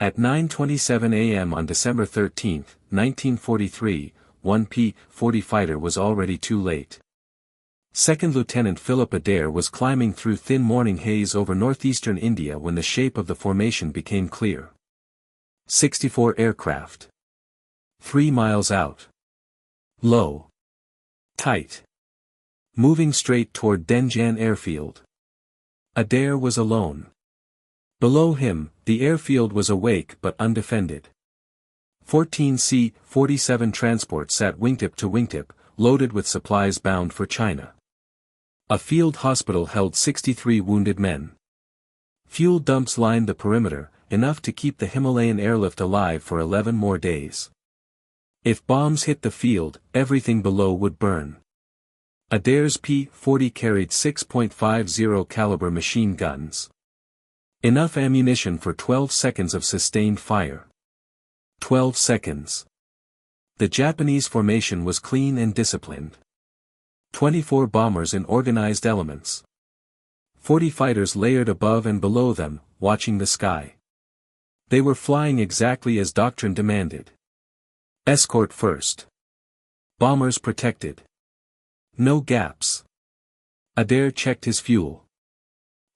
At 9:27 a.m. on December 13, 1943, one P-40 fighter was already too late. Second Lieutenant Philip Adair was climbing through thin morning haze over northeastern India when the shape of the formation became clear. 64 aircraft. 3 miles out. Low. Tight. Moving straight toward Denjan airfield. Adair was alone. Below him, the airfield was awake but undefended. 14 C-47 transports sat wingtip to wingtip, loaded with supplies bound for China. A field hospital held 63 wounded men. Fuel dumps lined the perimeter, enough to keep the Himalayan airlift alive for 11 more days. If bombs hit the field, everything below would burn. Adair's P-40 carried 6.50 caliber machine guns. Enough ammunition for 12 seconds of sustained fire. 12 seconds. The Japanese formation was clean and disciplined. 24 bombers in organized elements. 40 fighters layered above and below them, watching the sky. They were flying exactly as doctrine demanded. Escort first. Bombers protected. No gaps. Adair checked his fuel.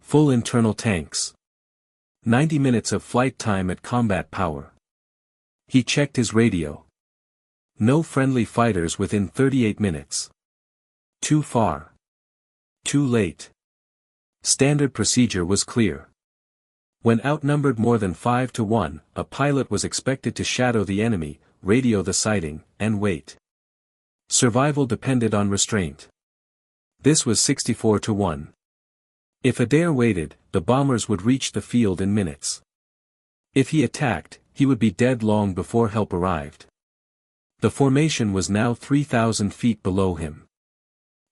Full internal tanks. 90 minutes of flight time at combat power. He checked his radio. No friendly fighters within 38 minutes. Too far. Too late. Standard procedure was clear. When outnumbered more than 5 to 1, a pilot was expected to shadow the enemy, radio the sighting, and wait. Survival depended on restraint. This was 64 to 1. If Adair waited, the bombers would reach the field in minutes. If he attacked, he would be dead long before help arrived. The formation was now 3,000 feet below him.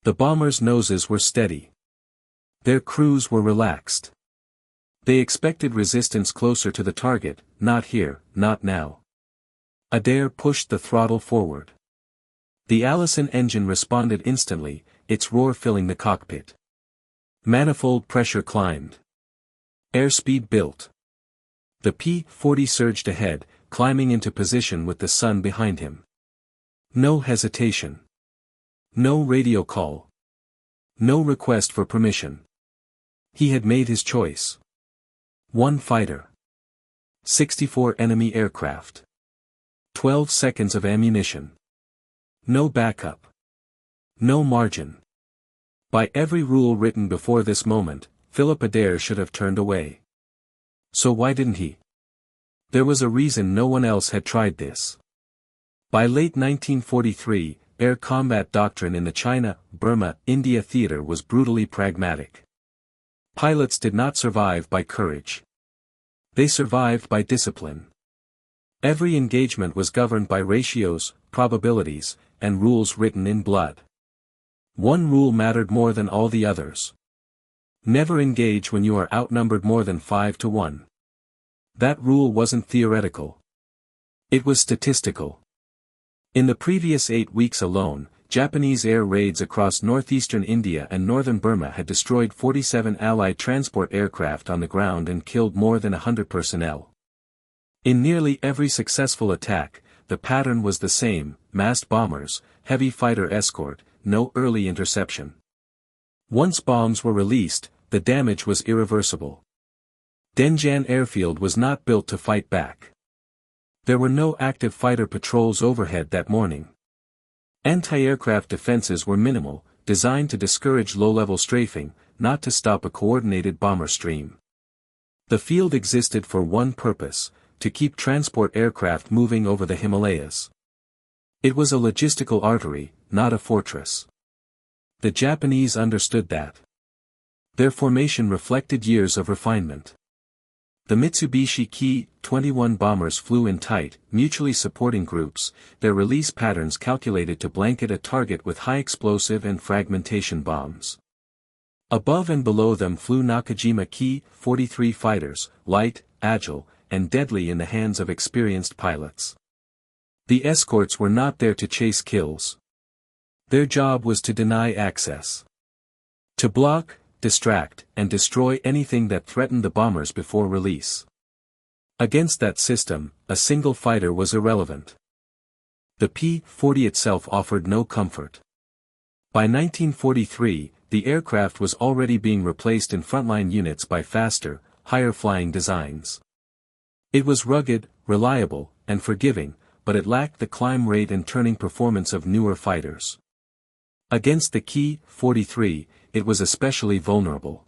The bombers' noses were steady. Their crews were relaxed. They expected resistance closer to the target, not here, not now. Adair pushed the throttle forward. The Allison engine responded instantly, its roar filling the cockpit. Manifold pressure climbed. Airspeed built. The P-40 surged ahead, climbing into position with the sun behind him. No hesitation. No radio call. No request for permission. He had made his choice. One fighter. 64 enemy aircraft. 12 seconds of ammunition. No backup. No margin. By every rule written before this moment, Philip Adair should have turned away. So why didn't he? There was a reason no one else had tried this. By late 1943, air combat doctrine in the China, Burma, India theater was brutally pragmatic. Pilots did not survive by courage. They survived by discipline. Every engagement was governed by ratios, probabilities, and rules written in blood. One rule mattered more than all the others. Never engage when you are outnumbered more than 5 to 1. That rule wasn't theoretical. It was statistical. In the previous 8 weeks alone, Japanese air raids across northeastern India and northern Burma had destroyed 47 Allied transport aircraft on the ground and killed more than 100 personnel. In nearly every successful attack, the pattern was the same: massed bombers, heavy fighter escort, no early interception. Once bombs were released, the damage was irreversible. Denjan airfield was not built to fight back. There were no active fighter patrols overhead that morning. Anti-aircraft defenses were minimal, designed to discourage low-level strafing, not to stop a coordinated bomber stream. The field existed for one purpose: to keep transport aircraft moving over the Himalayas. It was a logistical artery, not a fortress. The Japanese understood that. Their formation reflected years of refinement. The Mitsubishi Ki-21 bombers flew in tight, mutually supporting groups, their release patterns calculated to blanket a target with high explosive and fragmentation bombs. Above and below them flew Nakajima Ki-43 fighters, light, agile, and deadly in the hands of experienced pilots. The escorts were not there to chase kills. Their job was to deny access. To block, distract, and destroy anything that threatened the bombers before release. Against that system, a single fighter was irrelevant. The P-40 itself offered no comfort. By 1943, the aircraft was already being replaced in frontline units by faster, higher-flying designs. It was rugged, reliable, and forgiving, but it lacked the climb rate and turning performance of newer fighters. Against the Ki-43, it was especially vulnerable.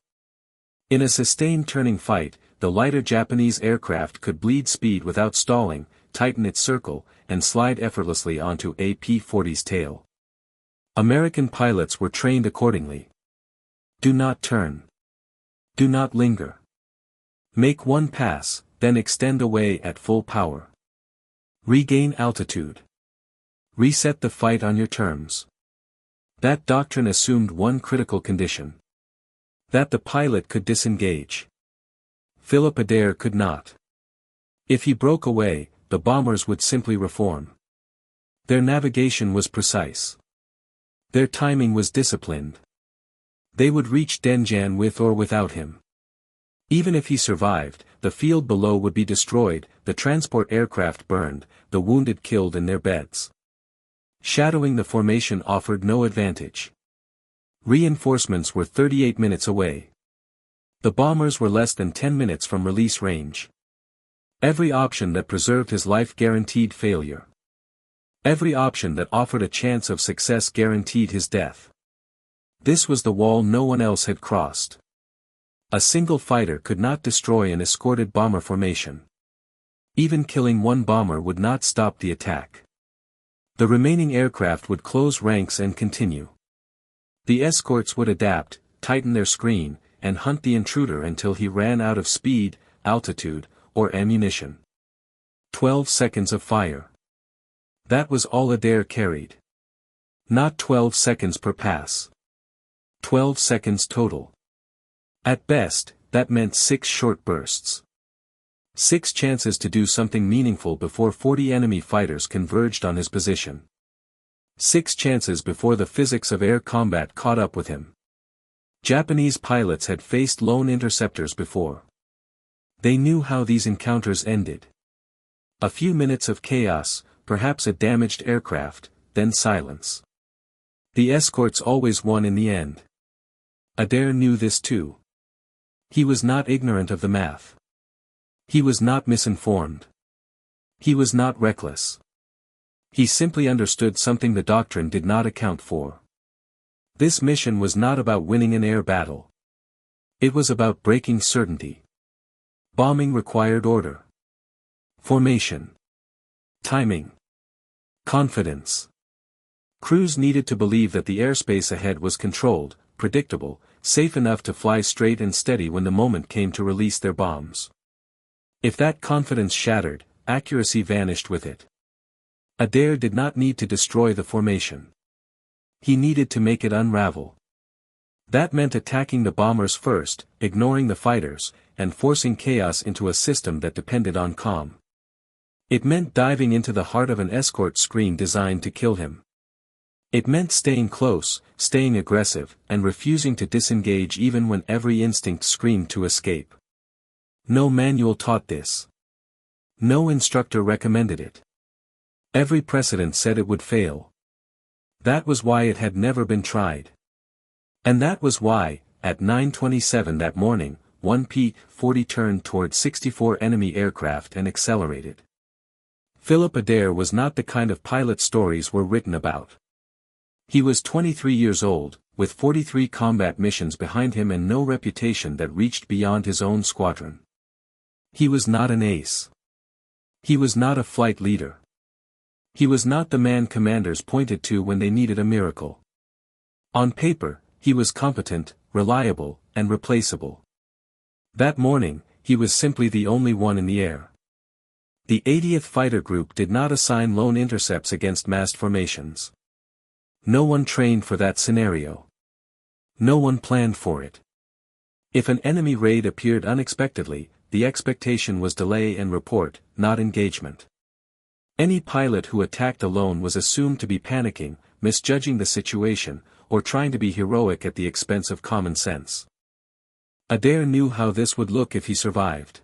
In a sustained turning fight, the lighter Japanese aircraft could bleed speed without stalling, tighten its circle, and slide effortlessly onto a P-40's tail. American pilots were trained accordingly. Do not turn. Do not linger. Make one pass, then extend away at full power. Regain altitude. Reset the fight on your terms. That doctrine assumed one critical condition. That the pilot could disengage. Philip Adair could not. If he broke away, the bombers would simply reform. Their navigation was precise. Their timing was disciplined. They would reach Denjan with or without him. Even if he survived, the field below would be destroyed, the transport aircraft burned, the wounded killed in their beds. Shadowing the formation offered no advantage. Reinforcements were 38 minutes away. The bombers were less than 10 minutes from release range. Every option that preserved his life guaranteed failure. Every option that offered a chance of success guaranteed his death. This was the wall no one else had crossed. A single fighter could not destroy an escorted bomber formation. Even killing one bomber would not stop the attack. The remaining aircraft would close ranks and continue. The escorts would adapt, tighten their screen, and hunt the intruder until he ran out of speed, altitude, or ammunition. 12 seconds of fire. That was all Adair carried. Not 12 seconds per pass. 12 seconds total. At best, that meant 6 short bursts. 6 chances to do something meaningful before 40 enemy fighters converged on his position. 6 chances before the physics of air combat caught up with him. Japanese pilots had faced lone interceptors before. They knew how these encounters ended. A few minutes of chaos, perhaps a damaged aircraft, then silence. The escorts always won in the end. Adair knew this too. He was not ignorant of the math. He was not misinformed. He was not reckless. He simply understood something the doctrine did not account for. This mission was not about winning an air battle. It was about breaking certainty. Bombing required order. Formation. Timing. Confidence. Crews needed to believe that the airspace ahead was controlled, predictable, safe enough to fly straight and steady when the moment came to release their bombs. If that confidence shattered, accuracy vanished with it. Adair did not need to destroy the formation. He needed to make it unravel. That meant attacking the bombers first, ignoring the fighters, and forcing chaos into a system that depended on calm. It meant diving into the heart of an escort screen designed to kill him. It meant staying close, staying aggressive, and refusing to disengage even when every instinct screamed to escape. No manual taught this. No instructor recommended it. Every precedent said it would fail. That was why it had never been tried. And that was why, at 9:27 that morning, one P-40 turned toward 64 enemy aircraft and accelerated. Philip Adair was not the kind of pilot stories were written about. He was 23 years old, with 43 combat missions behind him and no reputation that reached beyond his own squadron. He was not an ace. He was not a flight leader. He was not the man commanders pointed to when they needed a miracle. On paper, he was competent, reliable, and replaceable. That morning, he was simply the only one in the air. The 80th Fighter Group did not assign lone intercepts against massed formations. No one trained for that scenario. No one planned for it. If an enemy raid appeared unexpectedly, the expectation was delay and report, not engagement. Any pilot who attacked alone was assumed to be panicking, misjudging the situation, or trying to be heroic at the expense of common sense. Adair knew how this would look if he survived.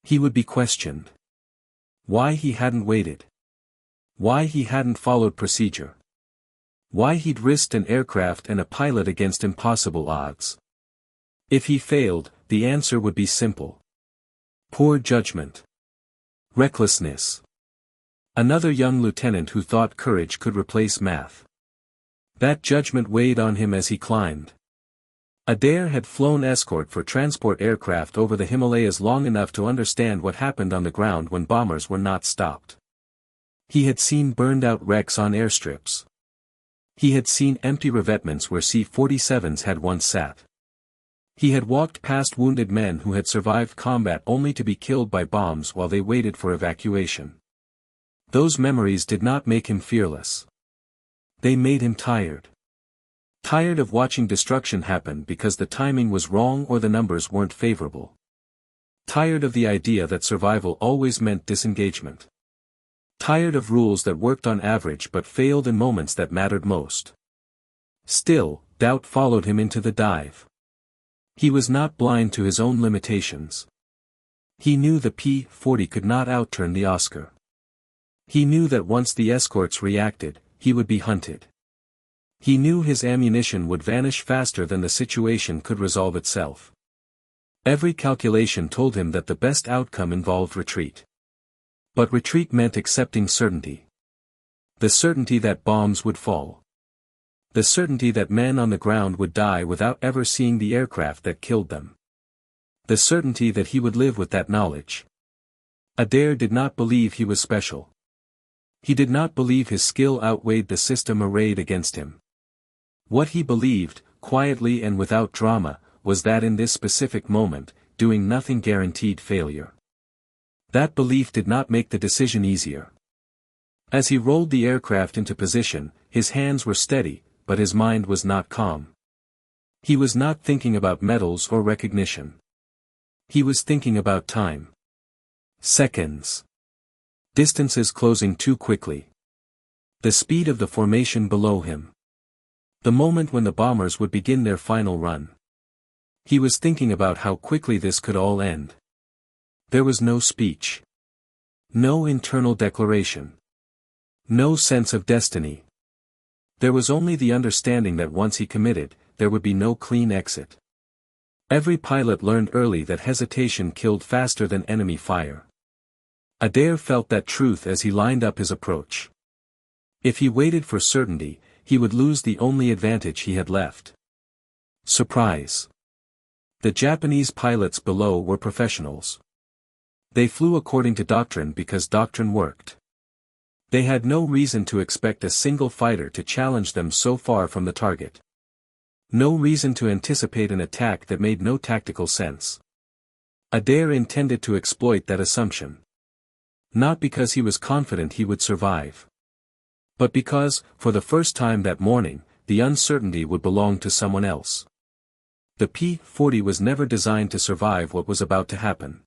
He would be questioned. Why he hadn't waited. Why he hadn't followed procedure. Why he'd risked an aircraft and a pilot against impossible odds. If he failed, the answer would be simple. Poor judgment. Recklessness. Another young lieutenant who thought courage could replace math. That judgment weighed on him as he climbed. Adair had flown escort for transport aircraft over the Himalayas long enough to understand what happened on the ground when bombers were not stopped. He had seen burned-out wrecks on airstrips. He had seen empty revetments where C-47s had once sat. He had walked past wounded men who had survived combat only to be killed by bombs while they waited for evacuation. Those memories did not make him fearless. They made him tired. Tired of watching destruction happen because the timing was wrong or the numbers weren't favorable. Tired of the idea that survival always meant disengagement. Tired of rules that worked on average but failed in moments that mattered most. Still, doubt followed him into the dive. He was not blind to his own limitations. He knew the P-40 could not outturn the Oscar. He knew that once the escorts reacted, he would be hunted. He knew his ammunition would vanish faster than the situation could resolve itself. Every calculation told him that the best outcome involved retreat. But retreat meant accepting certainty. The certainty that bombs would fall. The certainty that men on the ground would die without ever seeing the aircraft that killed them. The certainty that he would live with that knowledge. Adair did not believe he was special. He did not believe his skill outweighed the system arrayed against him. What he believed, quietly and without drama, was that in this specific moment, doing nothing guaranteed failure. That belief did not make the decision easier. As he rolled the aircraft into position, his hands were steady, but his mind was not calm. He was not thinking about medals or recognition. He was thinking about time. Seconds. Distances closing too quickly. The speed of the formation below him. The moment when the bombers would begin their final run. He was thinking about how quickly this could all end. There was no speech. No internal declaration. No sense of destiny. There was only the understanding that once he committed, there would be no clean exit. Every pilot learned early that hesitation killed faster than enemy fire. Adair felt that truth as he lined up his approach. If he waited for certainty, he would lose the only advantage he had left. Surprise. The Japanese pilots below were professionals. They flew according to doctrine because doctrine worked. They had no reason to expect a single fighter to challenge them so far from the target. No reason to anticipate an attack that made no tactical sense. Adair intended to exploit that assumption. Not because he was confident he would survive. But because, for the first time that morning, the uncertainty would belong to someone else. The P-40 was never designed to survive what was about to happen.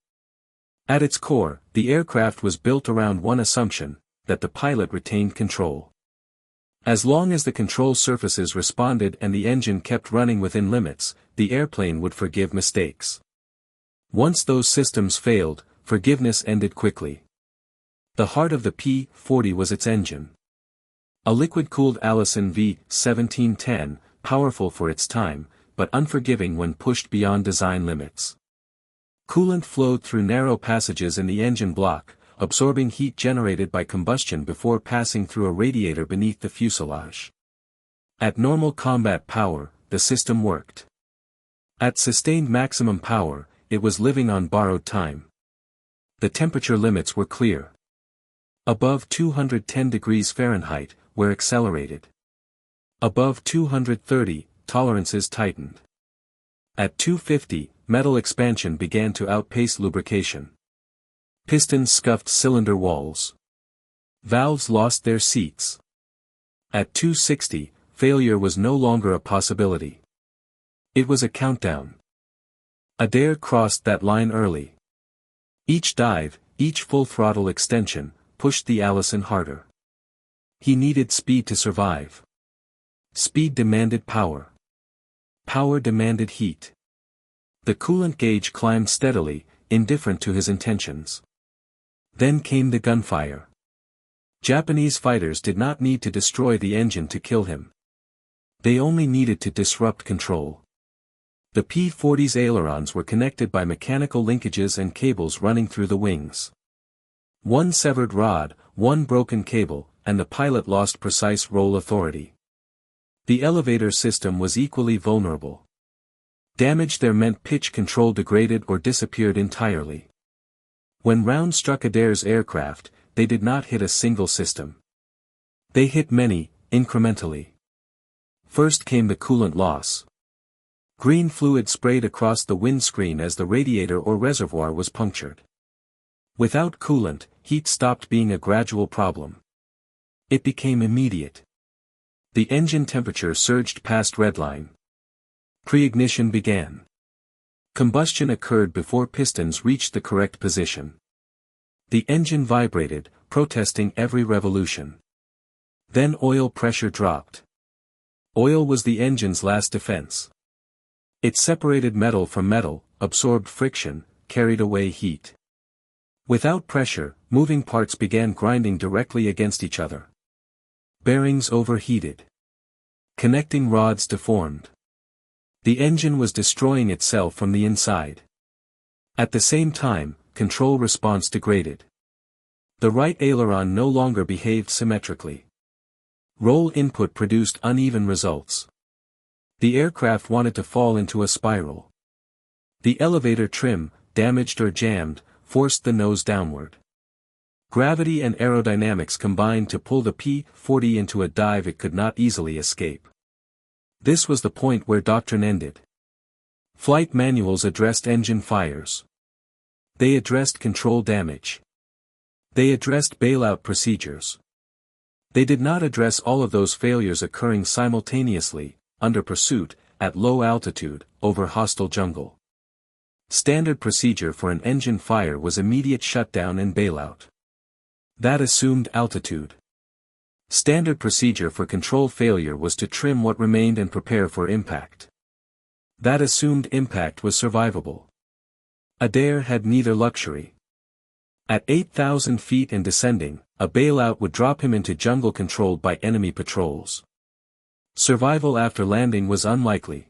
At its core, the aircraft was built around one assumption, that the pilot retained control. As long as the control surfaces responded and the engine kept running within limits, the airplane would forgive mistakes. Once those systems failed, forgiveness ended quickly. The heart of the P-40 was its engine. A liquid-cooled Allison V-1710, powerful for its time, but unforgiving when pushed beyond design limits. Coolant flowed through narrow passages in the engine block, absorbing heat generated by combustion before passing through a radiator beneath the fuselage. At normal combat power, the system worked. At sustained maximum power, it was living on borrowed time. The temperature limits were clear. Above 210 degrees Fahrenheit, were accelerated. Above 230, tolerances tightened. At 250, metal expansion began to outpace lubrication. Pistons scuffed cylinder walls. Valves lost their seats. At 260, failure was no longer a possibility. It was a countdown. Adair crossed that line early. Each dive, each full throttle extension, pushed the Allison harder. He needed speed to survive. Speed demanded power. Power demanded heat. The coolant gauge climbed steadily, indifferent to his intentions. Then came the gunfire. Japanese fighters did not need to destroy the engine to kill him. They only needed to disrupt control. The P-40's ailerons were connected by mechanical linkages and cables running through the wings. One severed rod, one broken cable, and the pilot lost precise roll authority. The elevator system was equally vulnerable. Damage there meant pitch control degraded or disappeared entirely. When rounds struck Adair's aircraft, they did not hit a single system. They hit many, incrementally. First came the coolant loss. Green fluid sprayed across the windscreen as the radiator or reservoir was punctured. Without coolant, heat stopped being a gradual problem. It became immediate. The engine temperature surged past redline. Pre-ignition began. Combustion occurred before pistons reached the correct position. The engine vibrated, protesting every revolution. Then oil pressure dropped. Oil was the engine's last defense. It separated metal from metal, absorbed friction, carried away heat. Without pressure, moving parts began grinding directly against each other. Bearings overheated. Connecting rods deformed. The engine was destroying itself from the inside. At the same time, control response degraded. The right aileron no longer behaved symmetrically. Roll input produced uneven results. The aircraft wanted to fall into a spiral. The elevator trim, damaged or jammed, forced the nose downward. Gravity and aerodynamics combined to pull the P-40 into a dive it could not easily escape. This was the point where doctrine ended. Flight manuals addressed engine fires. They addressed control damage. They addressed bailout procedures. They did not address all of those failures occurring simultaneously, under pursuit, at low altitude, over hostile jungle. Standard procedure for an engine fire was immediate shutdown and bailout. That assumed altitude. Standard procedure for control failure was to trim what remained and prepare for impact. That assumed impact was survivable. Adair had neither luxury. At 8,000 feet and descending, a bailout would drop him into jungle controlled by enemy patrols. Survival after landing was unlikely.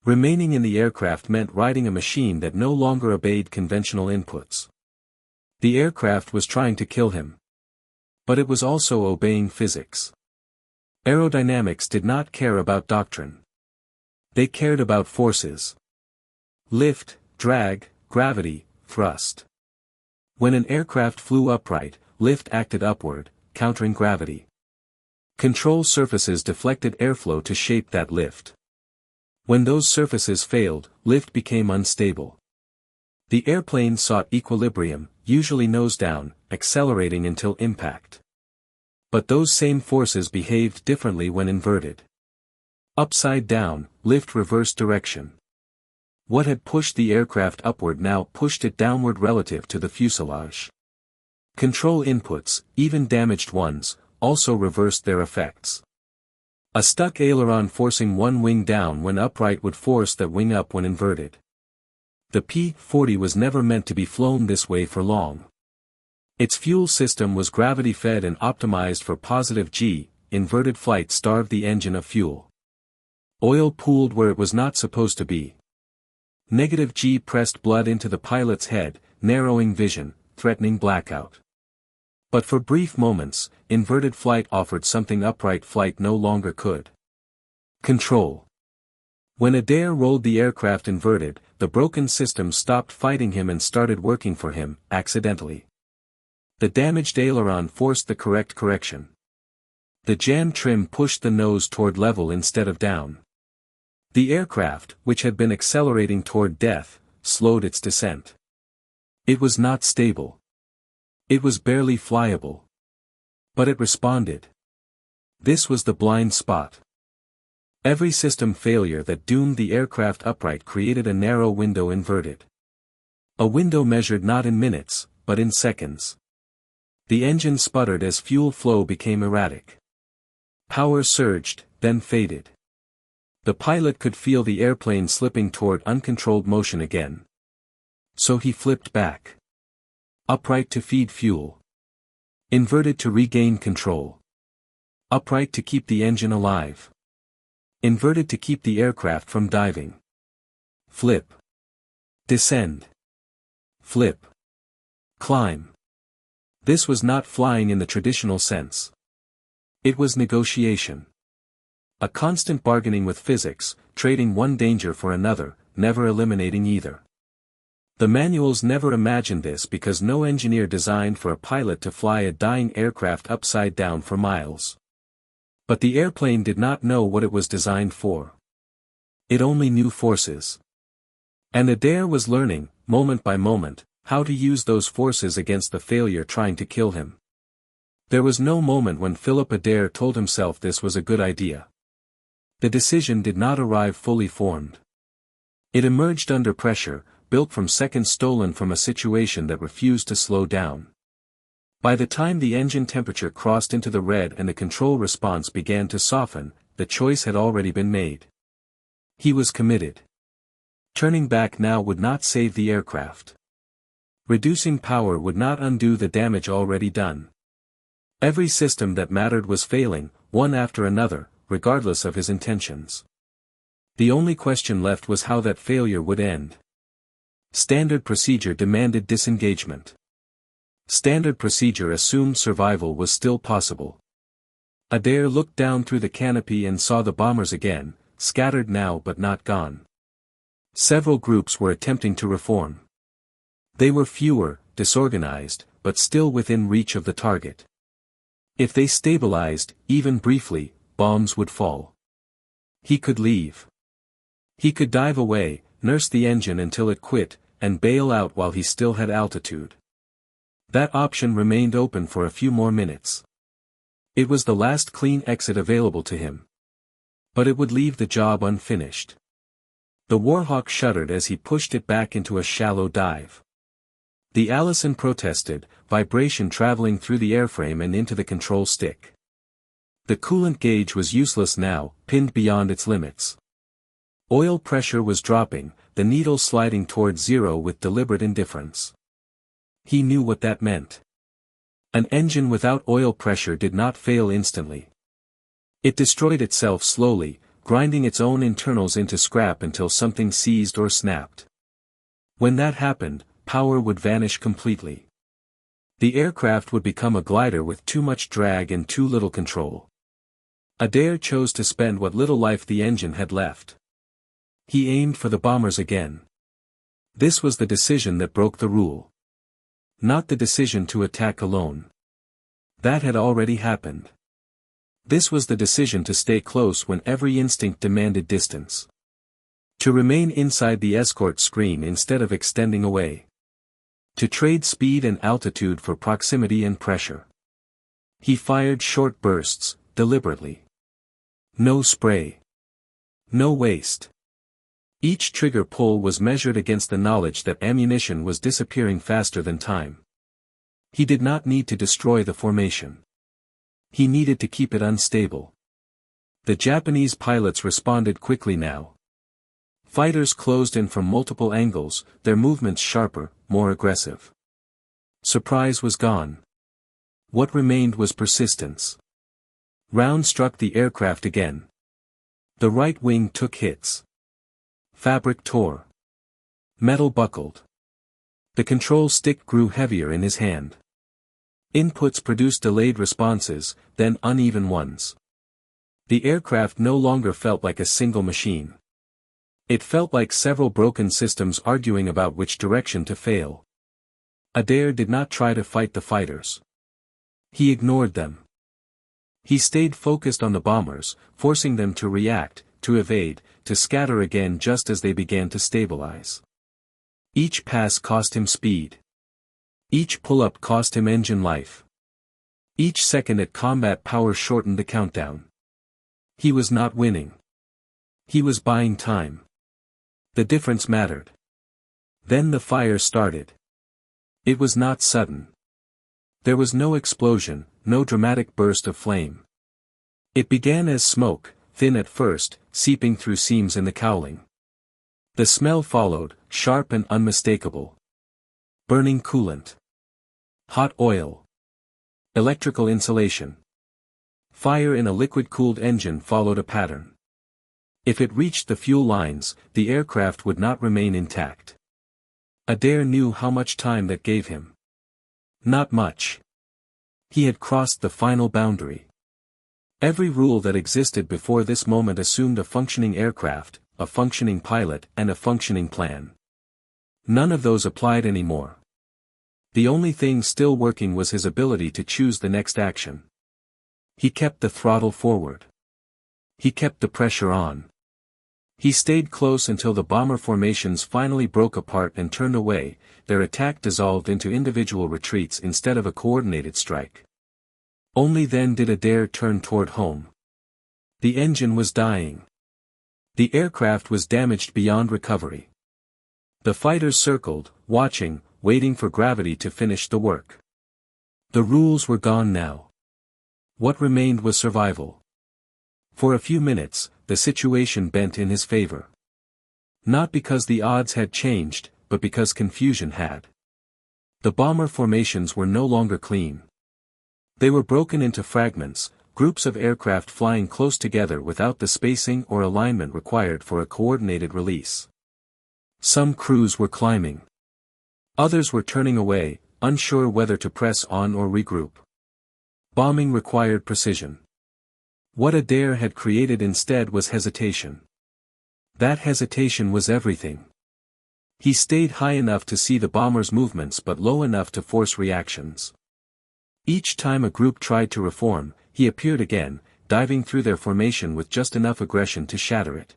Remaining in the aircraft meant riding a machine that no longer obeyed conventional inputs. The aircraft was trying to kill him. But it was also obeying physics. Aerodynamics did not care about doctrine. They cared about forces. Lift, drag, gravity, thrust. When an aircraft flew upright, lift acted upward, countering gravity. Control surfaces deflected airflow to shape that lift. When those surfaces failed, lift became unstable. The airplane sought equilibrium, usually nose down, accelerating until impact. But those same forces behaved differently when inverted. Upside down, lift reversed direction. What had pushed the aircraft upward now pushed it downward relative to the fuselage. Control inputs, even damaged ones, also reversed their effects. A stuck aileron forcing one wing down when upright would force that wing up when inverted. The P-40 was never meant to be flown this way for long. Its fuel system was gravity-fed and optimized for positive G, inverted flight starved the engine of fuel. Oil pooled where it was not supposed to be. Negative G pressed blood into the pilot's head, narrowing vision, threatening blackout. But for brief moments, inverted flight offered something upright flight no longer could. Control. When Adair rolled the aircraft inverted, the broken system stopped fighting him and started working for him, accidentally. The damaged aileron forced the correct correction. The jam trim pushed the nose toward level instead of down. The aircraft, which had been accelerating toward death, slowed its descent. It was not stable. It was barely flyable. But it responded. This was the blind spot. Every system failure that doomed the aircraft upright created a narrow window inverted. A window measured not in minutes, but in seconds. The engine sputtered as fuel flow became erratic. Power surged, then faded. The pilot could feel the airplane slipping toward uncontrolled motion again. So he flipped back. Upright to feed fuel. Inverted to regain control. Upright to keep the engine alive. Inverted to keep the aircraft from diving. Flip. Descend. Flip. Climb. This was not flying in the traditional sense. It was negotiation. A constant bargaining with physics, trading one danger for another, never eliminating either. The manuals never imagined this because no engineer designed for a pilot to fly a dying aircraft upside down for miles. But the airplane did not know what it was designed for. It only knew forces. And Adair was learning, moment by moment, how to use those forces against the failure trying to kill him. There was no moment when Philip Adair told himself this was a good idea. The decision did not arrive fully formed. It emerged under pressure, built from seconds stolen from a situation that refused to slow down. By the time the engine temperature crossed into the red and the control response began to soften, the choice had already been made. He was committed. Turning back now would not save the aircraft. Reducing power would not undo the damage already done. Every system that mattered was failing, one after another, regardless of his intentions. The only question left was how that failure would end. Standard procedure demanded disengagement. Standard procedure assumed survival was still possible. Adair looked down through the canopy and saw the bombers again, scattered now but not gone. Several groups were attempting to reform. They were fewer, disorganized, but still within reach of the target. If they stabilized, even briefly, bombs would fall. He could leave. He could dive away, nurse the engine until it quit, and bail out while he still had altitude. That option remained open for a few more minutes. It was the last clean exit available to him. But it would leave the job unfinished. The Warhawk shuddered as he pushed it back into a shallow dive. The Allison protested, vibration traveling through the airframe and into the control stick. The coolant gauge was useless now, pinned beyond its limits. Oil pressure was dropping, the needle sliding toward zero with deliberate indifference. He knew what that meant. An engine without oil pressure did not fail instantly. It destroyed itself slowly, grinding its own internals into scrap until something seized or snapped. When that happened, power would vanish completely. The aircraft would become a glider with too much drag and too little control. Adair chose to spend what little life the engine had left. He aimed for the bombers again. This was the decision that broke the rule. Not the decision to attack alone. That had already happened. This was the decision to stay close when every instinct demanded distance. To remain inside the escort screen instead of extending away. To trade speed and altitude for proximity and pressure. He fired short bursts, deliberately. No spray. No waste. Each trigger pull was measured against the knowledge that ammunition was disappearing faster than time. He did not need to destroy the formation. He needed to keep it unstable. The Japanese pilots responded quickly now. Fighters closed in from multiple angles, their movements sharper, more aggressive. Surprise was gone. What remained was persistence. Rounds struck the aircraft again. The right wing took hits. Fabric tore. Metal buckled. The control stick grew heavier in his hand. Inputs produced delayed responses, then uneven ones. The aircraft no longer felt like a single machine. It felt like several broken systems arguing about which direction to fail. Adair did not try to fight the fighters. He ignored them. He stayed focused on the bombers, forcing them to react, to evade, to scatter again just as they began to stabilize. Each pass cost him speed. Each pull-up cost him engine life. Each second at combat power shortened the countdown. He was not winning. He was buying time. The difference mattered. Then the fire started. It was not sudden. There was no explosion, no dramatic burst of flame. It began as smoke, thin at first, seeping through seams in the cowling. The smell followed, sharp and unmistakable. Burning coolant. Hot oil. Electrical insulation. Fire in a liquid-cooled engine followed a pattern. If it reached the fuel lines, the aircraft would not remain intact. Adair knew how much time that gave him. Not much. He had crossed the final boundary. Every rule that existed before this moment assumed a functioning aircraft, a functioning pilot, and a functioning plan. None of those applied anymore. The only thing still working was his ability to choose the next action. He kept the throttle forward. He kept the pressure on. He stayed close until the bomber formations finally broke apart and turned away, their attack dissolved into individual retreats instead of a coordinated strike. Only then did Adair turn toward home. The engine was dying. The aircraft was damaged beyond recovery. The fighters circled, watching, waiting for gravity to finish the work. The rules were gone now. What remained was survival. For a few minutes, the situation bent in his favor. Not because the odds had changed, but because confusion had. The bomber formations were no longer clean. They were broken into fragments, groups of aircraft flying close together without the spacing or alignment required for a coordinated release. Some crews were climbing. Others were turning away, unsure whether to press on or regroup. Bombing required precision. What Adair had created instead was hesitation. That hesitation was everything. He stayed high enough to see the bomber's movements but low enough to force reactions. Each time a group tried to reform, he appeared again, diving through their formation with just enough aggression to shatter it.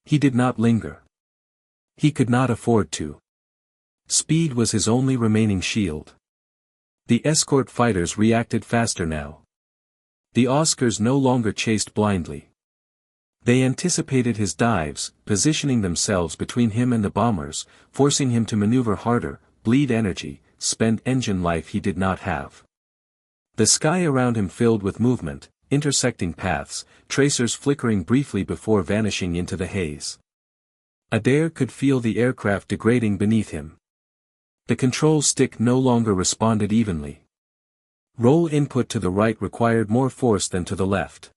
He did not linger. He could not afford to. Speed was his only remaining shield. The escort fighters reacted faster now. The Oscars no longer chased blindly. They anticipated his dives, positioning themselves between him and the bombers, forcing him to maneuver harder, bleed energy, spend engine life he did not have. The sky around him filled with movement, intersecting paths, tracers flickering briefly before vanishing into the haze. Adair could feel the aircraft degrading beneath him. The control stick no longer responded evenly. Roll input to the right required more force than to the left.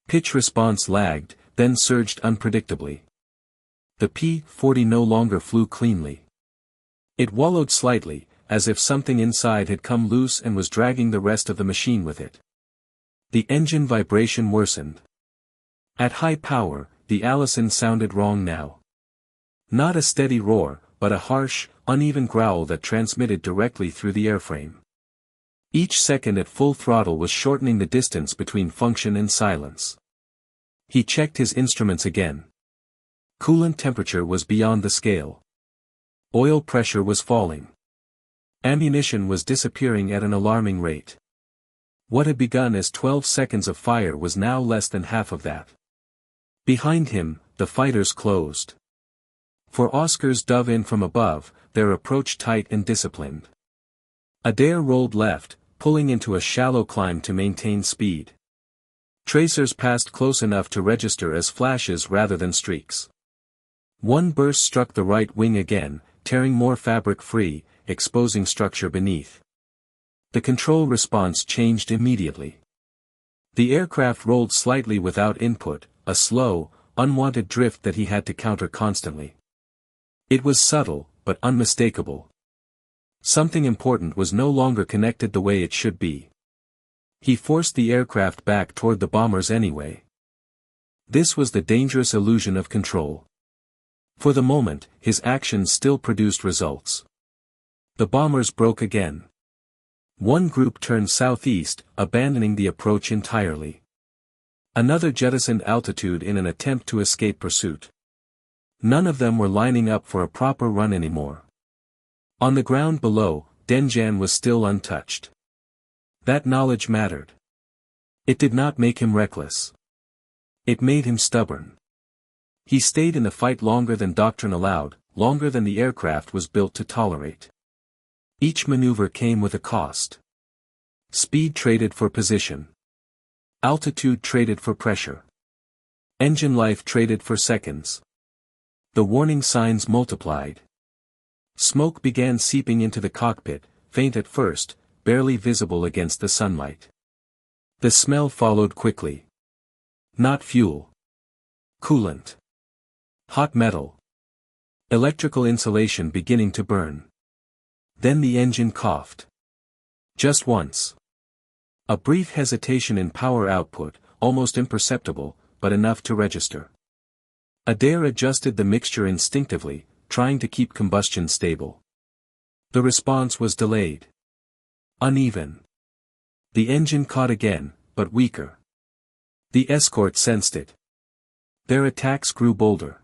Pitch response lagged, then surged unpredictably. The P-40 no longer flew cleanly. It wallowed slightly, as if something inside had come loose and was dragging the rest of the machine with it. The engine vibration worsened. At high power, the Allison sounded wrong now. Not a steady roar, but a harsh, uneven growl that transmitted directly through the airframe. Each second at full throttle was shortening the distance between function and silence. He checked his instruments again. Coolant temperature was beyond the scale. Oil pressure was falling. Ammunition was disappearing at an alarming rate. What had begun as 12 seconds of fire was now less than half of that. Behind him, the fighters closed. For Oscars dove in from above, their approach tight and disciplined. Adair rolled left, pulling into a shallow climb to maintain speed. Tracers passed close enough to register as flashes rather than streaks. One burst struck the right wing again, tearing more fabric free, exposing structure beneath. The control response changed immediately. The aircraft rolled slightly without input, a slow, unwanted drift that he had to counter constantly. It was subtle, but unmistakable. Something important was no longer connected the way it should be. He forced the aircraft back toward the bombers anyway. This was the dangerous illusion of control. For the moment, his actions still produced results. The bombers broke again. One group turned southeast, abandoning the approach entirely. Another jettisoned altitude in an attempt to escape pursuit. None of them were lining up for a proper run anymore. On the ground below, Denjan was still untouched. That knowledge mattered. It did not make him reckless. It made him stubborn. He stayed in the fight longer than doctrine allowed, longer than the aircraft was built to tolerate. Each maneuver came with a cost. Speed traded for position. Altitude traded for pressure. Engine life traded for seconds. The warning signs multiplied. Smoke began seeping into the cockpit, faint at first, barely visible against the sunlight. The smell followed quickly. Not fuel. Coolant. Hot metal. Electrical insulation beginning to burn. Then the engine coughed. Just once. A brief hesitation in power output, almost imperceptible, but enough to register. Adair adjusted the mixture instinctively, trying to keep combustion stable. The response was delayed. Uneven. The engine caught again, but weaker. The escort sensed it. Their attacks grew bolder.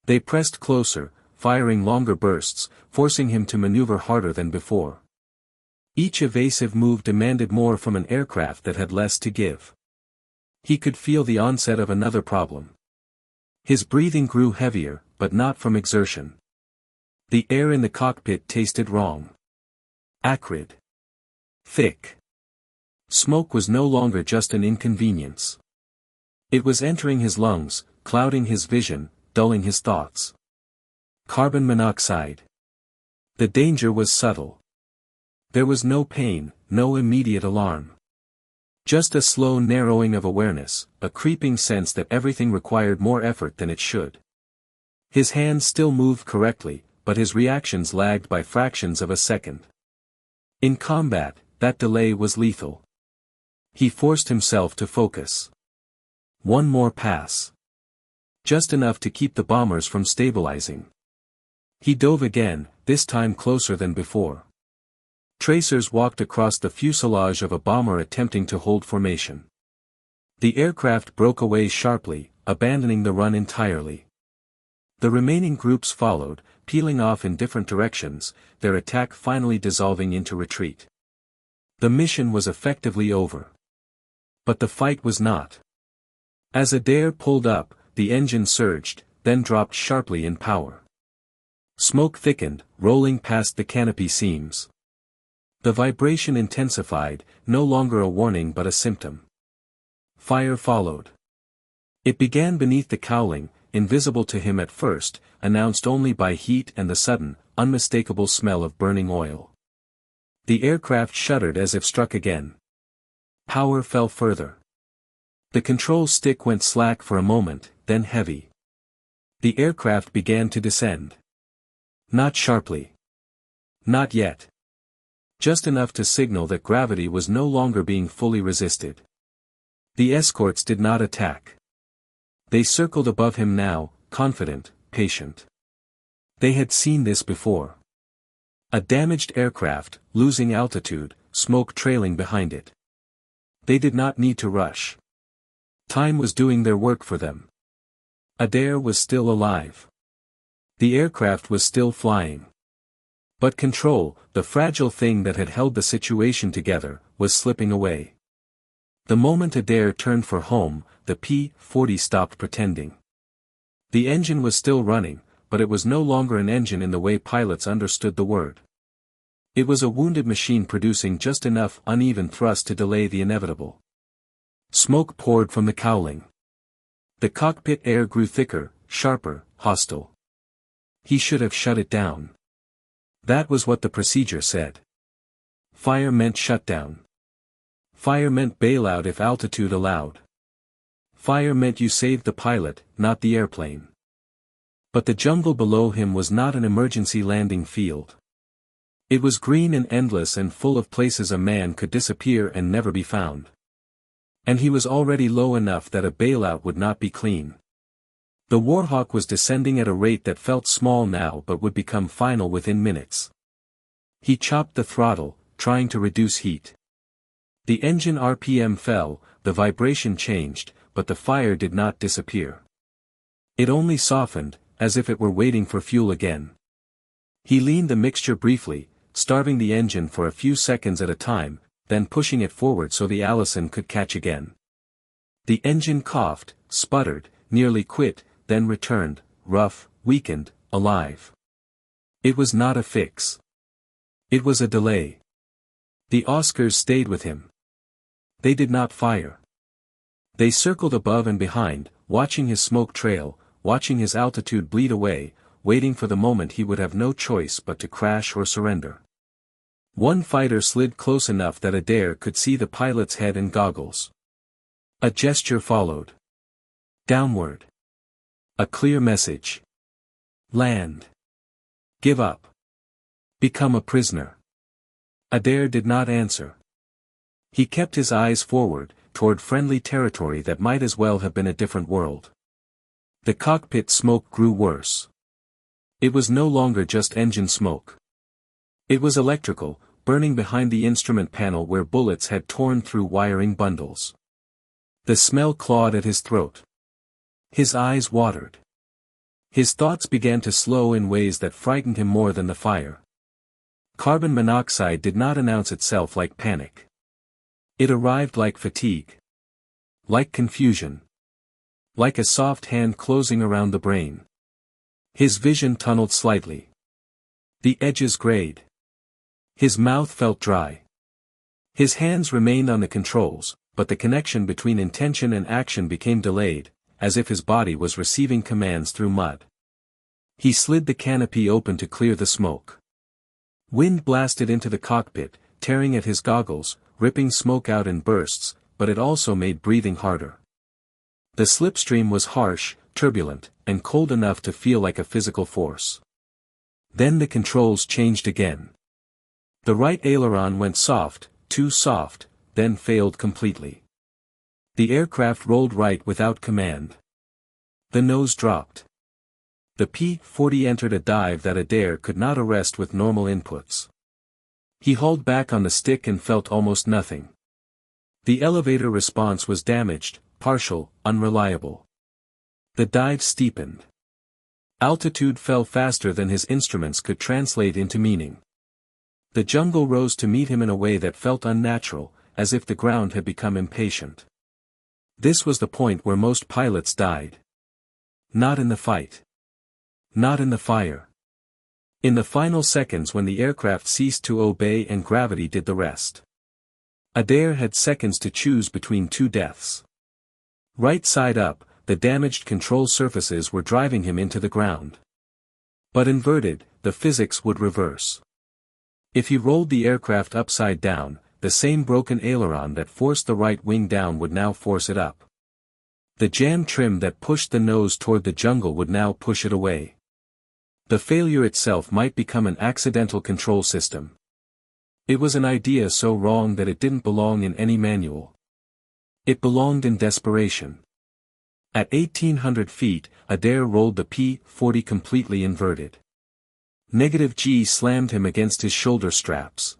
They pressed closer, firing longer bursts, forcing him to maneuver harder than before. Each evasive move demanded more from an aircraft that had less to give. He could feel the onset of another problem. His breathing grew heavier, but not from exertion. The air in the cockpit tasted wrong. Acrid. Thick. Smoke was no longer just an inconvenience. It was entering his lungs, clouding his vision, dulling his thoughts. Carbon monoxide. The danger was subtle. There was no pain, no immediate alarm. Just a slow narrowing of awareness, a creeping sense that everything required more effort than it should. His hands still moved correctly, but his reactions lagged by fractions of a second. In combat, that delay was lethal. He forced himself to focus. One more pass. Just enough to keep the bombers from stabilizing. He dove again, this time closer than before. Tracers walked across the fuselage of a bomber attempting to hold formation. The aircraft broke away sharply, abandoning the run entirely. The remaining groups followed, peeling off in different directions, their attack finally dissolving into retreat. The mission was effectively over. But the fight was not. As Adair pulled up, the engine surged, then dropped sharply in power. Smoke thickened, rolling past the canopy seams. The vibration intensified, no longer a warning but a symptom. Fire followed. It began beneath the cowling, invisible to him at first, announced only by heat and the sudden, unmistakable smell of burning oil. The aircraft shuddered as if struck again. Power fell further. The control stick went slack for a moment, then heavy. The aircraft began to descend. Not sharply. Not yet. Just enough to signal that gravity was no longer being fully resisted. The escorts did not attack. They circled above him now, confident, patient. They had seen this before. A damaged aircraft, losing altitude, smoke trailing behind it. They did not need to rush. Time was doing their work for them. Adair was still alive. The aircraft was still flying. But control, the fragile thing that had held the situation together, was slipping away. The moment Adair turned for home, the P-40 stopped pretending. The engine was still running, but it was no longer an engine in the way pilots understood the word. It was a wounded machine producing just enough uneven thrust to delay the inevitable. Smoke poured from the cowling. The cockpit air grew thicker, sharper, hostile. He should have shut it down. That was what the procedure said. Fire meant shutdown. Fire meant bailout if altitude allowed. Fire meant you saved the pilot, not the airplane. But the jungle below him was not an emergency landing field. It was green and endless and full of places a man could disappear and never be found. And he was already low enough that a bailout would not be clean. The Warhawk was descending at a rate that felt small now but would become final within minutes. He chopped the throttle, trying to reduce heat. The engine RPM fell, the vibration changed, but the fire did not disappear. It only softened, as if it were waiting for fuel again. He leaned the mixture briefly, starving the engine for a few seconds at a time, then pushing it forward so the Allison could catch again. The engine coughed, sputtered, nearly quit, then returned, rough, weakened, alive. It was not a fix. It was a delay. The Oscars stayed with him. They did not fire. They circled above and behind, watching his smoke trail, watching his altitude bleed away, waiting for the moment he would have no choice but to crash or surrender. One fighter slid close enough that Adair could see the pilot's head and goggles. A gesture followed. Downward. A clear message. Land. Give up. Become a prisoner. Adair did not answer. He kept his eyes forward, toward friendly territory that might as well have been a different world. The cockpit smoke grew worse. It was no longer just engine smoke. It was electrical, burning behind the instrument panel where bullets had torn through wiring bundles. The smell clawed at his throat. His eyes watered. His thoughts began to slow in ways that frightened him more than the fire. Carbon monoxide did not announce itself like panic. It arrived like fatigue. Like confusion. Like a soft hand closing around the brain. His vision tunneled slightly. The edges grayed. His mouth felt dry. His hands remained on the controls, but the connection between intention and action became delayed, as if his body was receiving commands through mud. He slid the canopy open to clear the smoke. Wind blasted into the cockpit, tearing at his goggles, ripping smoke out in bursts, but it also made breathing harder. The slipstream was harsh, turbulent, and cold enough to feel like a physical force. Then the controls changed again. The right aileron went soft, too soft, then failed completely. The aircraft rolled right without command. The nose dropped. The P-40 entered a dive that Adair could not arrest with normal inputs. He hauled back on the stick and felt almost nothing. The elevator response was damaged, partial, unreliable. The dive steepened. Altitude fell faster than his instruments could translate into meaning. The jungle rose to meet him in a way that felt unnatural, as if the ground had become impatient. This was the point where most pilots died. Not in the fight. Not in the fire. In the final seconds when the aircraft ceased to obey and gravity did the rest. Adair had seconds to choose between two deaths. Right side up, the damaged control surfaces were driving him into the ground. But inverted, the physics would reverse. If he rolled the aircraft upside down, the same broken aileron that forced the right wing down would now force it up. The jam trim that pushed the nose toward the jungle would now push it away. The failure itself might become an accidental control system. It was an idea so wrong that it didn't belong in any manual. It belonged in desperation. At 1,800 feet, Adair rolled the P-40 completely inverted. -G slammed him against his shoulder straps.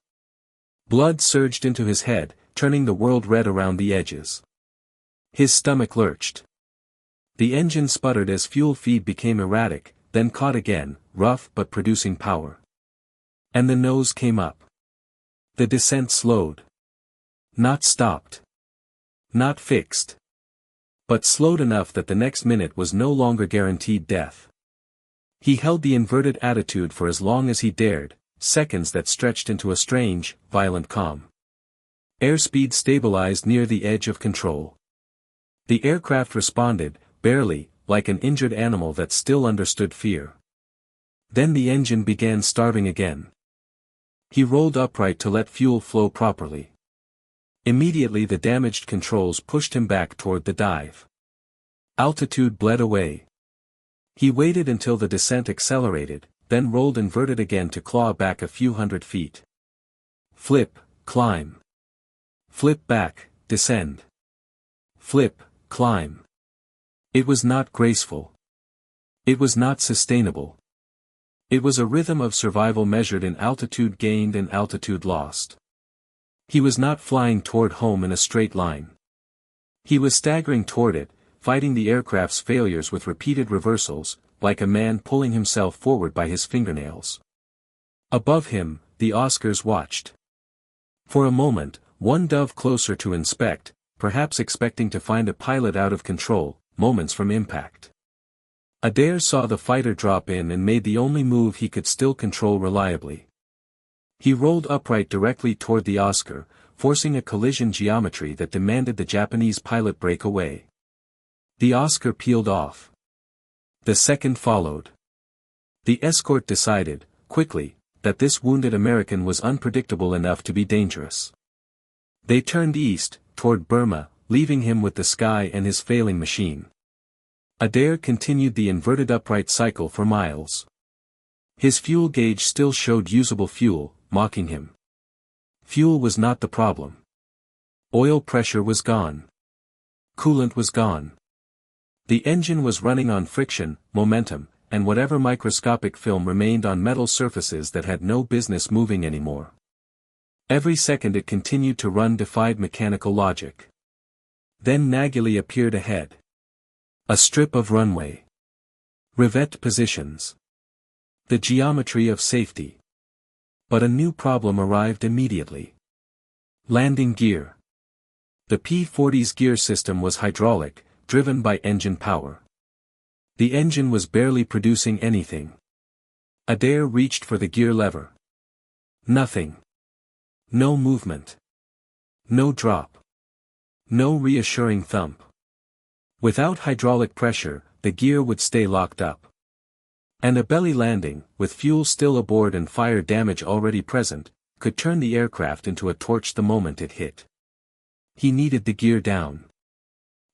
Blood surged into his head, turning the world red around the edges. His stomach lurched. The engine sputtered as fuel feed became erratic, then caught again, rough but producing power. And the nose came up. The descent slowed. Not stopped. Not fixed. But slowed enough that the next minute was no longer guaranteed death. He held the inverted attitude for as long as he dared, seconds that stretched into a strange, violent calm. Airspeed stabilized near the edge of control. The aircraft responded, barely, like an injured animal that still understood fear. Then the engine began starving again. He rolled upright to let fuel flow properly. Immediately the damaged controls pushed him back toward the dive. Altitude bled away. He waited until the descent accelerated, then rolled inverted again to claw back a few hundred feet. Flip, climb. Flip back, descend. Flip, climb. It was not graceful. It was not sustainable. It was a rhythm of survival measured in altitude gained and altitude lost. He was not flying toward home in a straight line. He was staggering toward it, fighting the aircraft's failures with repeated reversals, like a man pulling himself forward by his fingernails. Above him, the Oscars watched. For a moment, one dove closer to inspect, perhaps expecting to find a pilot out of control, moments from impact. Adair saw the fighter drop in and made the only move he could still control reliably. He rolled upright directly toward the Oscar, forcing a collision geometry that demanded the Japanese pilot break away. The Oscar peeled off. The second followed. The escort decided, quickly, that this wounded American was unpredictable enough to be dangerous. They turned east, toward Burma, leaving him with the sky and his failing machine. Adair continued the inverted upright cycle for miles. His fuel gauge still showed usable fuel, mocking him. Fuel was not the problem. Oil pressure was gone. Coolant was gone. The engine was running on friction, momentum, and whatever microscopic film remained on metal surfaces that had no business moving anymore. Every second it continued to run defied mechanical logic. Then Nagili appeared ahead. A strip of runway. Rivette positions. The geometry of safety. But a new problem arrived immediately. Landing gear. The P-40's gear system was hydraulic, driven by engine power. The engine was barely producing anything. Adair reached for the gear lever. Nothing. No movement. No drop. No reassuring thump. Without hydraulic pressure, the gear would stay locked up. And a belly landing, with fuel still aboard and fire damage already present, could turn the aircraft into a torch the moment it hit. He needed the gear down.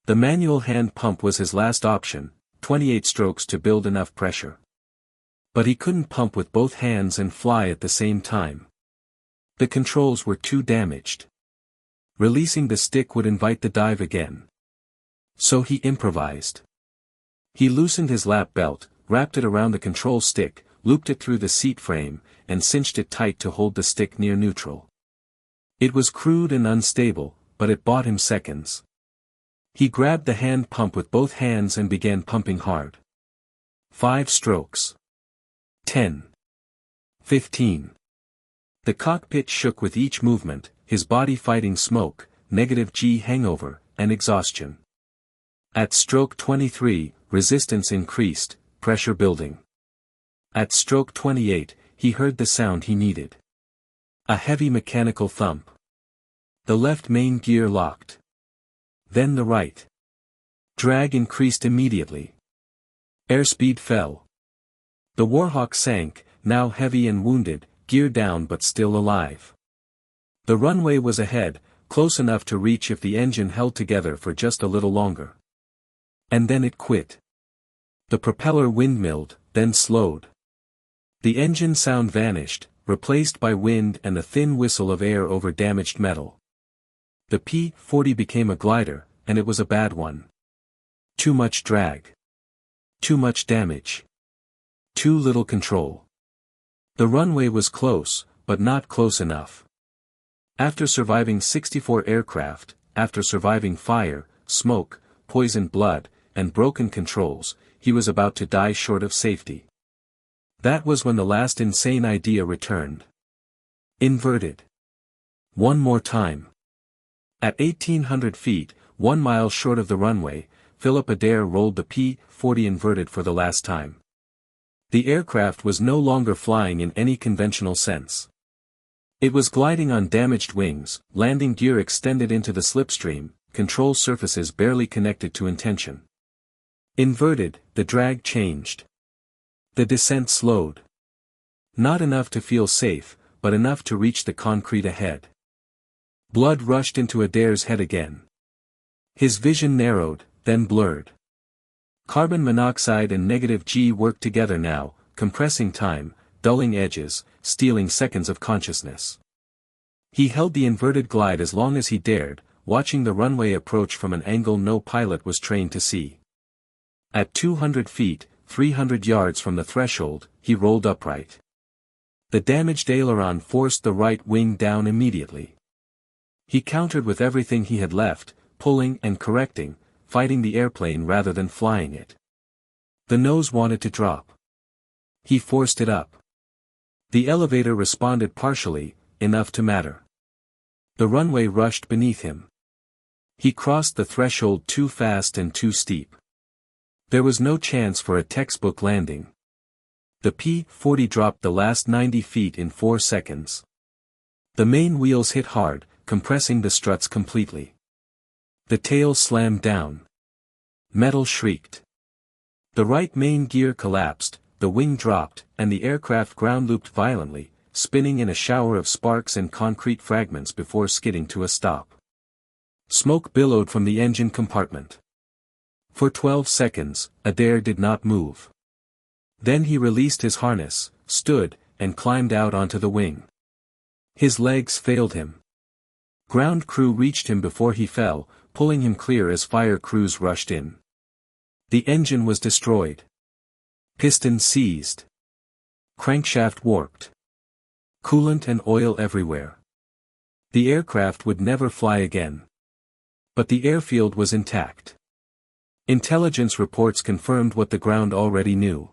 The manual hand pump was his last option, 28 strokes to build enough pressure. But he couldn't pump with both hands and fly at the same time. The controls were too damaged. Releasing the stick would invite the dive again. So he improvised. He loosened his lap belt, wrapped it around the control stick, looped it through the seat frame, and cinched it tight to hold the stick near neutral. It was crude and unstable, but it bought him seconds. He grabbed the hand pump with both hands and began pumping hard. 5 strokes. 10. 15. The cockpit shook with each movement, his body fighting smoke, -G hangover, and exhaustion. At stroke 23, resistance increased, pressure building. At stroke 28, he heard the sound he needed. A heavy mechanical thump. The left main gear locked. Then the right. Drag increased immediately. Airspeed fell. The Warhawk sank, now heavy and wounded, gear down but still alive. The runway was ahead, close enough to reach if the engine held together for just a little longer. And then it quit. The propeller windmilled, then slowed. The engine sound vanished, replaced by wind and a thin whistle of air over damaged metal. The P-40 became a glider, and it was a bad one. Too much drag. Too much damage. Too little control. The runway was close, but not close enough. After surviving 64 aircraft, after surviving fire, smoke, poisoned blood, and broken controls, he was about to die short of safety. That was when the last insane idea returned. Inverted. One more time. At 1,800 feet, 1 mile short of the runway, Philip Adair rolled the P-40 inverted for the last time. The aircraft was no longer flying in any conventional sense. It was gliding on damaged wings, landing gear extended into the slipstream, control surfaces barely connected to intention. Inverted, the drag changed. The descent slowed. Not enough to feel safe, but enough to reach the concrete ahead. Blood rushed into Adair's head again. His vision narrowed, then blurred. Carbon monoxide and -G worked together now, compressing time, dulling edges, stealing seconds of consciousness. He held the inverted glide as long as he dared, watching the runway approach from an angle no pilot was trained to see. At 200 feet, 300 yards from the threshold, he rolled upright. The damaged aileron forced the right wing down immediately. He countered with everything he had left, pulling and correcting, fighting the airplane rather than flying it. The nose wanted to drop. He forced it up. The elevator responded partially, enough to matter. The runway rushed beneath him. He crossed the threshold too fast and too steep. There was no chance for a textbook landing. The P-40 dropped the last 90 feet in 4 seconds. The main wheels hit hard, compressing the struts completely. The tail slammed down. Metal shrieked. The right main gear collapsed, the wing dropped, and the aircraft ground-looped violently, spinning in a shower of sparks and concrete fragments before skidding to a stop. Smoke billowed from the engine compartment. For 12 seconds, Adair did not move. Then he released his harness, stood, and climbed out onto the wing. His legs failed him. Ground crew reached him before he fell, pulling him clear as fire crews rushed in. The engine was destroyed. Piston seized. Crankshaft warped. Coolant and oil everywhere. The aircraft would never fly again. But the airfield was intact. Intelligence reports confirmed what the ground already knew.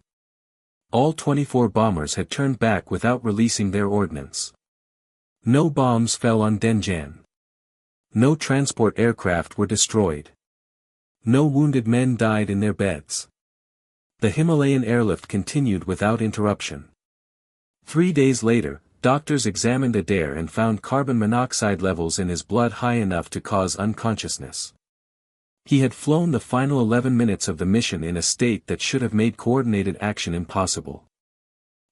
All 24 bombers had turned back without releasing their ordnance. No bombs fell on Denjan. No transport aircraft were destroyed. No wounded men died in their beds. The Himalayan airlift continued without interruption. 3 days later, doctors examined Adair and found carbon monoxide levels in his blood high enough to cause unconsciousness. He had flown the final 11 minutes of the mission in a state that should have made coordinated action impossible.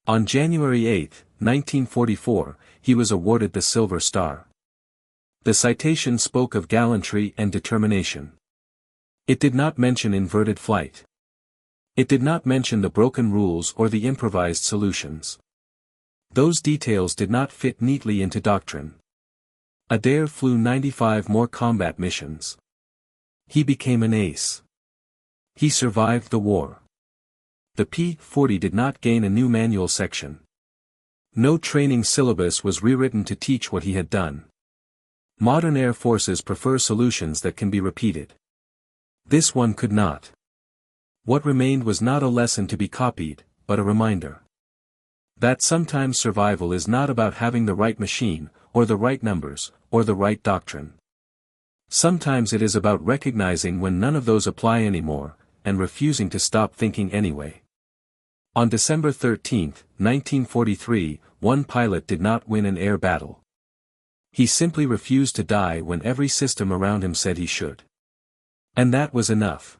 On January 8, 1944, he was awarded the Silver Star. The citation spoke of gallantry and determination. It did not mention inverted flight. It did not mention the broken rules or the improvised solutions. Those details did not fit neatly into doctrine. Adair flew 95 more combat missions. He became an ace. He survived the war. The P-40 did not gain a new manual section. No training syllabus was rewritten to teach what he had done. Modern air forces prefer solutions that can be repeated. This one could not. What remained was not a lesson to be copied, but a reminder. That sometimes survival is not about having the right machine, or the right numbers, or the right doctrine. Sometimes it is about recognizing when none of those apply anymore, and refusing to stop thinking anyway. On December 13, 1943, one pilot did not win an air battle. He simply refused to die when every system around him said he should. And that was enough.